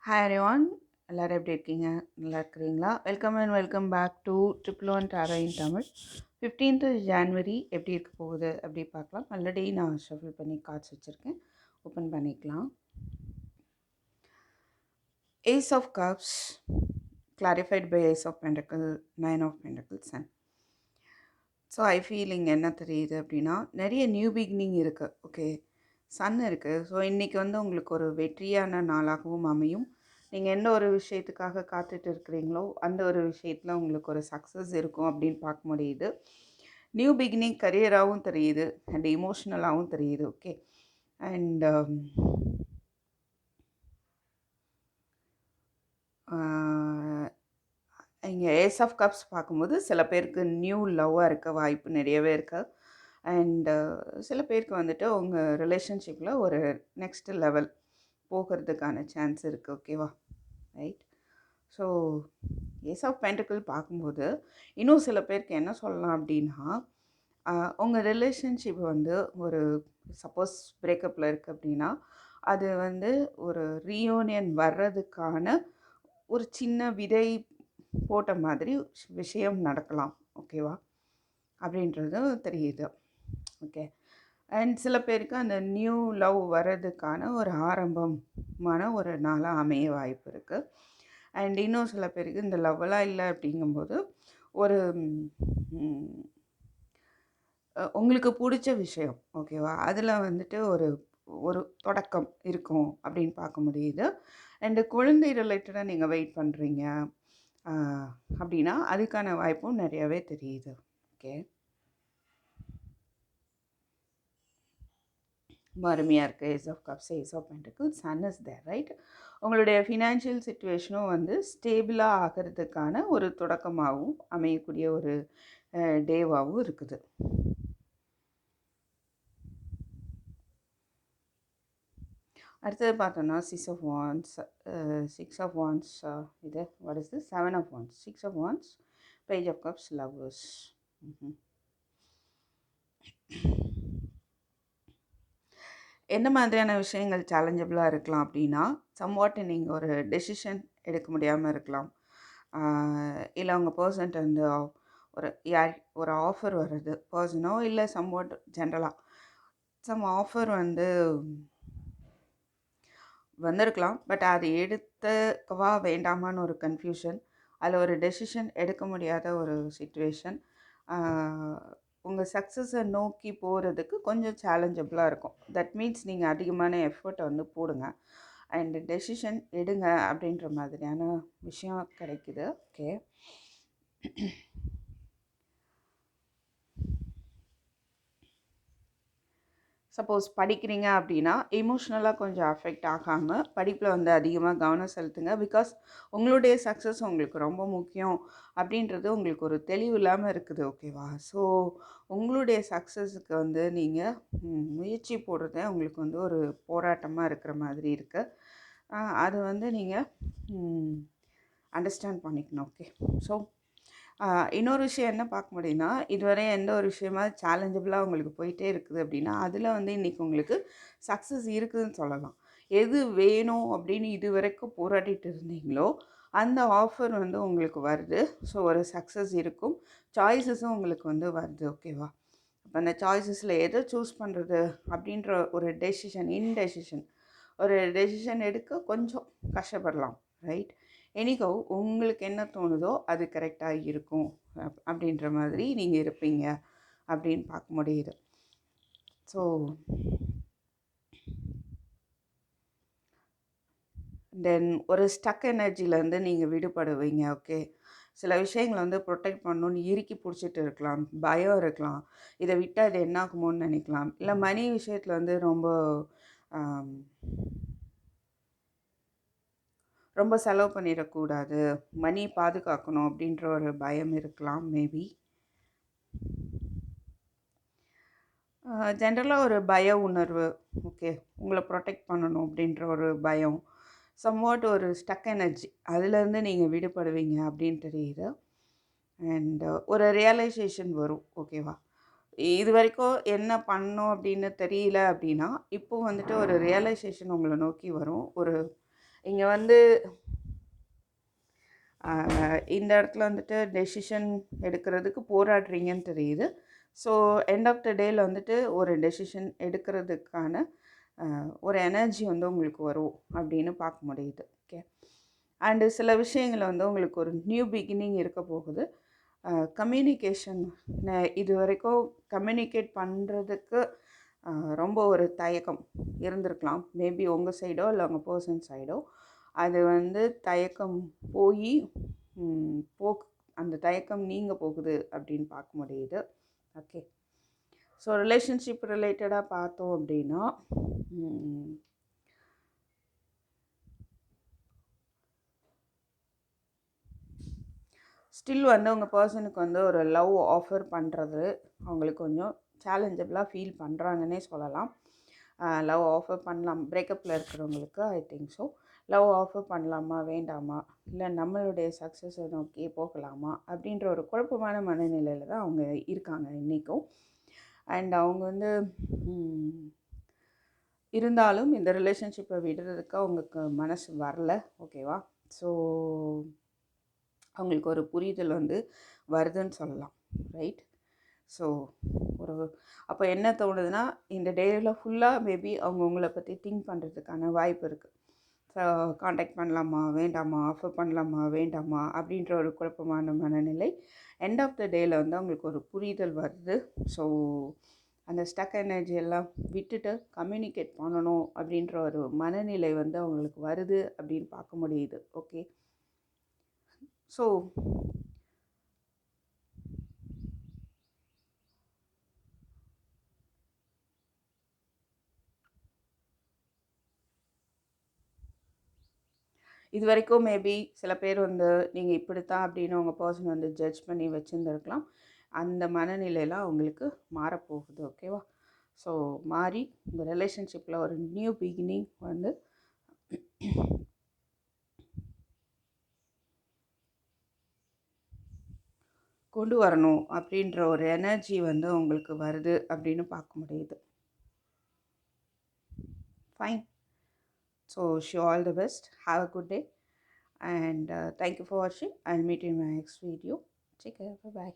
Hi everyone, எல்லோரும் எப்படி இருக்கீங்க? நல்லா இருக்கிறீங்களா? Welcome and welcome back to triple one tarot in Tamil. 15th January எப்படி இருக்க போகுது அப்படி பார்க்கலாம். ஆல்ரெடி நான் ஷஃபில் பண்ணி கார்ட்ஸ் வச்சுருக்கேன், ஓப்பன் பண்ணிக்கலாம். Ace of cups clarified by ace of pentacle, 9 of pentacles and so I feeling என்ன தெரியுது அப்படின்னா, நிறைய நியூ பிகினிங் இருக்குது. ஓகே, சன் இருக்குது. ஸோ இன்றைக்கி வந்து உங்களுக்கு ஒரு வெற்றியான நாளாகவும் அமையும். நீங்கள் எந்த ஒரு விஷயத்துக்காக காத்துட்டு இருக்கிறீங்களோ அந்த ஒரு விஷயத்தில் உங்களுக்கு ஒரு சக்ஸஸ் இருக்கும் அப்படின்னு பார்க்க முடியுது. நியூ பிகினிங் கரியராகவும் தெரியுது அண்ட் இமோஷ்னலாகவும் தெரியுது. ஓகே, அண்ட் இங்கே ஏஸ் ஆஃப் கப்ஸ் பார்க்கும்போது சில பேருக்கு நியூ லவ்வாக இருக்க வாய்ப்பு நிறையவே இருக்குது. அண்டு சில பேருக்கு வந்துட்டு உங்கள் ரிலேஷன்ஷிப்பில் ஒரு நெக்ஸ்ட் லெவல் போகிறதுக்கான சான்ஸ் இருக்குது. ஓகேவா, right? So ace of pentacle பார்க்கும்போது இன்னும் சில பேருக்கு என்ன சொல்லலாம் அப்படின்னா, உங்கள் ரிலேஷன்ஷிப் வந்து ஒரு சப்போஸ் பிரேக்கப்பில் இருக்குது அப்படின்னா, அது வந்து ஒரு ரீயூனியன் வர்றதுக்கான ஒரு சின்ன விதை போட்ட மாதிரி விஷயம் நடக்கலாம். ஓகேவா, அப்படின்றது தெரியுது. ஓகே, அண்ட் சில பேருக்கு அந்த நியூ லவ் வர்றதுக்கான ஒரு ஆரம்பமான ஒரு நாளாக அமைய வாய்ப்பு இருக்குது. அண்ட் இன்னும் சில பேருக்கு இந்த லவ்வெல்லாம் இல்லை அப்படிங்கும்போது ஒரு உங்களுக்கு பிடிச்ச விஷயம், ஓகேவா, அதில் வந்துட்டு ஒரு ஒரு தொடக்கம் இருக்கும் அப்படின்னு பார்க்க முடியுது. அண்டு குழந்தை ரிலேட்டடாக நீங்கள் வெயிட் பண்ணுறீங்க அப்படின்னா அதுக்கான வாய்ப்பும் நிறையவே தெரியுது. ஓகே, அருமையாக இருக்குது. Ace of cups, ace of pentacles, sun is there, right? உங்களுடைய ஃபினான்ஷியல் சிச்சுவேஷனும் வந்து ஸ்டேபிளாக ஆகிறதுக்கான ஒரு தொடக்கமாகவும் அமையக்கூடிய ஒரு டேவாகவும் இருக்குது. அடுத்தது பார்த்தோன்னா சிக்ஸ் ஆஃப் வான்ஸ், இது what is this? 7 of wands, 6 of wands, page of cups, lovers. எந்த மாதிரியான விஷயங்கள் சேலஞ்சபிளாக இருக்கலாம் அப்படின்னா, சம்வாட் நீங்கள் ஒரு டெசிஷன் எடுக்க முடியாமல் இருக்கலாம். இல்லை உங்கள் பர்சன்ட் வந்து ஒரு ஆஃபர் வருது, பர்சனோ இல்லை சம்வாட் ஜென்ரலாக சம் ஆஃபர் வந்து வந்திருக்கலாம். பட் அது எடுத்துக்கவா வேண்டாமான்னு ஒரு கன்ஃபியூஷன், அதில் ஒரு டெசிஷன் எடுக்க முடியாத ஒரு சிச்சுவேஷன், உங்கள் சக்ஸஸை நோக்கி போகிறதுக்கு கொஞ்சம் சேலஞ்சபிளாக இருக்கும். தட் மீன்ஸ் நீங்கள் அதிகமான எஃபர்ட்டை வந்து போடுங்க அண்டு டெசிஷன் எடுங்க அப்படின்ற மாதிரியான விஷயம் கிடைக்குது. ஓகே, சப்போஸ் படிக்கிறீங்க அப்படின்னா எமோஷ்னலாக கொஞ்சம் அஃபெக்ட் ஆகாமல் படிப்பில் வந்து அதிகமாக கவனம் செலுத்துங்க. பிகாஸ் உங்களுடைய சக்ஸஸ் உங்களுக்கு ரொம்ப முக்கியம் அப்படின்றது உங்களுக்கு ஒரு தெளிவு இல்லாமல் இருக்குது. ஓகேவா, ஸோ உங்களுடைய சக்ஸஸுக்கு வந்து நீங்கள் முயற்சி போடுறத உங்களுக்கு வந்து ஒரு போராட்டமாக இருக்கிற மாதிரி இருக்குது. அது வந்து நீங்கள் அண்டர்ஸ்டாண்ட் பண்ணிக்கணும். ஓகே, ஸோ இன்னொரு விஷயம் என்ன பார்க்க முடியும்னா, இதுவரை எந்த ஒரு விஷயமா சேலஞ்சபிளாக உங்களுக்கு போயிட்டே இருக்குது அப்படின்னா அதில் வந்து இன்றைக்கி உங்களுக்கு சக்ஸஸ் இருக்குதுன்னு சொல்லலாம். எது வேணும் அப்படின்னு இது வரைக்கும் போராடிட்டு இருந்தீங்களோ அந்த ஆஃபர் வந்து உங்களுக்கு வருது. ஸோ ஒரு சக்ஸஸ் இருக்கும், சாய்ஸஸும் உங்களுக்கு வந்து வருது. ஓகேவா, அப்போ அந்த சாய்ஸஸில் எதை சூஸ் பண்ணுறது அப்படின்ற ஒரு இன்டெசிஷன் ஒரு டெசிஷன் எடுக்க கொஞ்சம் கஷ்டப்படலாம், ரைட்? எனிகோ உங்களுக்கு என்ன தோணுதோ அது கரெக்டாக இருக்கும் அப்படின்ற மாதிரி நீங்கள் இருப்பீங்க அப்படின்னு பார்க்க முடியுது. ஸோ தென் ஒரு ஸ்டக் எனர்ஜிலேருந்து நீங்கள் விடுபடுவீங்க. ஓகே, சில விஷயங்களை வந்து ப்ரொடெக்ட் பண்ணணுன்னு இறுக்கி பிடிச்சிட்டு இருக்கலாம், பயம் இருக்கலாம், இதை விட்டால் இது என்ன ஆகுமோன்னு நினைக்கலாம். இல்லை மணி விஷயத்தில் வந்து ரொம்ப செலவு பண்ணிடக்கூடாது, மணி பாதுகாக்கணும் அப்படின்ற ஒரு பயம் இருக்கலாம் மேபி. ஜென்ரலாக ஒரு பய உணர்வு, ஓகே, உங்களை ப்ரொடெக்ட் பண்ணணும் அப்படின்ற ஒரு பயம், சம்வாட் ஒரு ஸ்டக் எனர்ஜி, அதுலேருந்து நீங்கள் விடுபடுவீங்க அப்படின்னு தெரியுது. அண்ட் ஒரு ரியலைசேஷன் வரும். ஓகேவா, இது வரைக்கும் என்ன பண்ணோம் அப்படின்னு தெரியல அப்படின்னா இப்போ வந்துட்டு ஒரு ரியலைசேஷன் உங்களை நோக்கி வரும். ஒரு இங்கே வந்து இந்த இடத்துல வந்துட்டு டெசிஷன் எடுக்கிறதுக்கு போராடுறீங்கன்னு தெரியுது. ஸோ எண்ட் ஆஃப் த டேயில் வந்துட்டு ஒரு டெசிஷன் எடுக்கிறதுக்கான ஒரு எனர்ஜி வந்து உங்களுக்கு வரும் அப்படின்னு பார்க்க முடியுது. ஓகே. அண்டு சில விஷயங்கள் வந்து உங்களுக்கு ஒரு நியூ பிகினிங் இருக்க போகுது. கம்யூனிகேஷன் இது வரைக்கும் கம்யூனிகேட் பண்ணுறதுக்கு ரொம்ப ஒரு தயக்கம் இருந்திருக்கலாம். மேபி உங்கள் சைடோ இல்லை உங்கள் பர்சன் சைடோ அது வந்து தயக்கம் போய் அந்த தயக்கம் நீங்க போகுது அப்படின்னு பார்க்க முடியுது. ஓகே. ஸோ ரிலேஷன்ஷிப் ரிலேட்டடாக பார்த்தோம் அப்படின்னா ஸ்டில் வந்து உங்கள் பர்சனுக்கு வந்து ஒரு லவ் ஆஃபர் பண்ணுறது அவங்களுக்கு கொஞ்சம் சேலஞ்சபிளாக ஃபீல் பண்ணுறாங்கன்னே சொல்லலாம். லவ் ஆஃபர் பண்ணலாம் பிரேக்கப்பில் இருக்கிறவங்களுக்கு I think so. Love offer பண்ணலாமா வேண்டாமா, இல்லை நம்மளுடைய சக்ஸஸை நோக்கி போகலாமா அப்படின்ற ஒரு குழப்பமான மனநிலையில் தான் அவங்க இருக்காங்க இன்றைக்கும். அண்ட் அவங்க வந்து இருந்தாலும் இந்த ரிலேஷன்ஷிப்பை விடுறதுக்கு அவங்களுக்கு மனசு வரல. ஓகேவா? ஸோ அவங்களுக்கு ஒரு புரிதல் வந்து வருதுன்னு சொல்லலாம். ரைட்? ஸோ ஒரு அப்போ என்ன தோணுதுன்னா, இந்த டேயில் ஃபுல்லாக மேபி அவங்க உங்களை பற்றி திங்க் பண்ணுறதுக்கான வாய்ப்பு இருக்குது. ஸோ காண்டாக்ட் பண்ணலாமா வேண்டாமா, ஆஃபர் பண்ணலாமா வேண்டாமா அப்படின்ற ஒரு குழப்பமான மனநிலை. எண்ட் ஆஃப் த டேயில் வந்து அவங்களுக்கு ஒரு புரிதல் வருது. ஸோ அந்த ஸ்டக் எனர்ஜி எல்லாம் விட்டுட்டு கம்யூனிகேட் பண்ணணும் அப்படின்ற ஒரு மனநிலை வந்து அவங்களுக்கு வருது அப்படின்னு பார்க்க முடியுது. ஓகே. ஸோ இது வரைக்கும் மேபி சில பேர் வந்து நீங்கள் இப்படித்தான் அப்படின்னு உங்கள் பர்சன் வந்து ஜட்ஜ் பண்ணி வச்சுருந்துருக்கலாம். அந்த மனநிலையெல்லாம் அவங்களுக்கு மாறப்போகுது. ஓகேவா? ஸோ மாறி உங்கள் ரிலேஷன்ஷிப்பில் ஒரு நியூ பிகினிங் வந்து கொண்டு வரணும் அப்படின்ற ஒரு எனர்ஜி வந்து உங்களுக்கு வருது அப்படின்னு பார்க்க முடியுது. Fine. So shoe all the best. Have a good day and thank you for watching. I'll meet you in my next video. Take care. Bye bye.